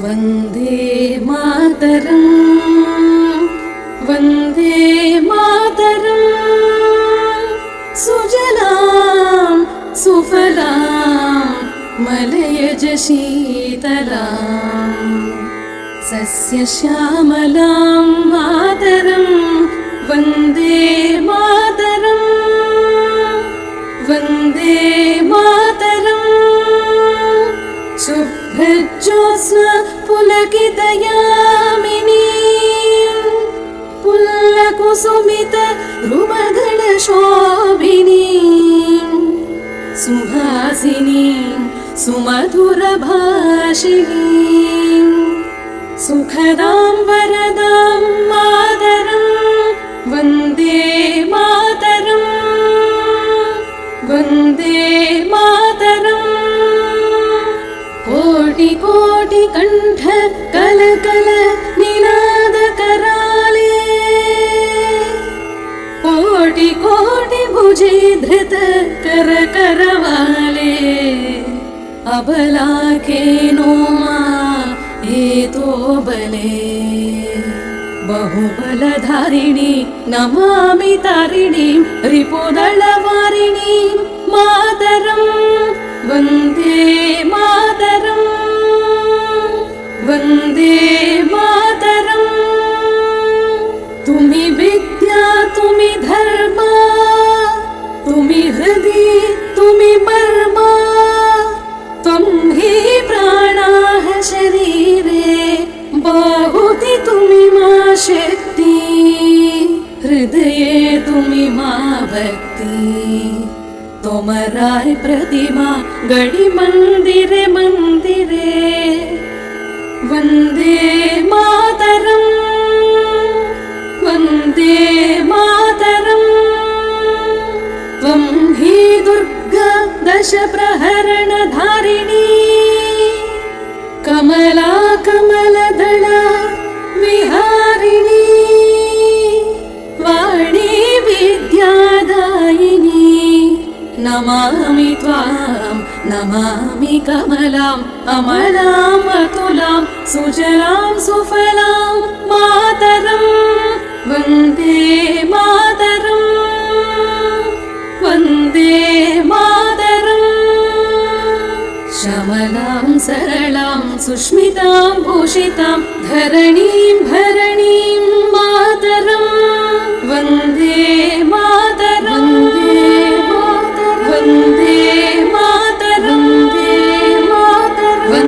वन्दे मातरम् वन्दे मातरम् सुजलां सुफलां मलयज शीतलां सस्यश्यामलां मातरं वन्दे मातरम् वन्दे मातरम् शुभ्रज्योत्स्ना पुलकितयामिनी पुल्लकुसुमित द्रुमदलशोभिनी सुहासिनी सुमधुरभाषिणी सुखदां वरदां मातरं वन्दे मातरम् वन्दे मातरम् कोटि कोटि कण्ठ कलकल निनाद कराले कोटि कोटि भुजे धृत कर करवाले अबलाकेनो मा एतो बले बहुबलधारिणी नमामि तारिणीं रिपुदलवारिणीं मातरं वन्दे मातरम् वन्दे मातरम् तुमि विद्या तुमि धर्मा तुमि हृदि तुमि मर्मा त्वं हि प्राणाः शरीरे बाहुति तुमि मा शक्ति हृदये तुमि मा भक्ति तोमराय प्रतिमा गणि मंदिरे मंदिरे वन्दे मातरम् वन्दे मातरम् त्वं हि दुर्गा दश प्रहरण धारिणी कमला कमलदला विहारिणी वाणी विद्यादायिनी नमामि त्वां नमामि कमलां अमलां अतुलां सुजलां सुफलां मातरं वन्दे मातरम् वन्दे मातरम् श्यामलां सरलां सुष्मितां भूषितां धरणीं भरणीं मातरं वन्दे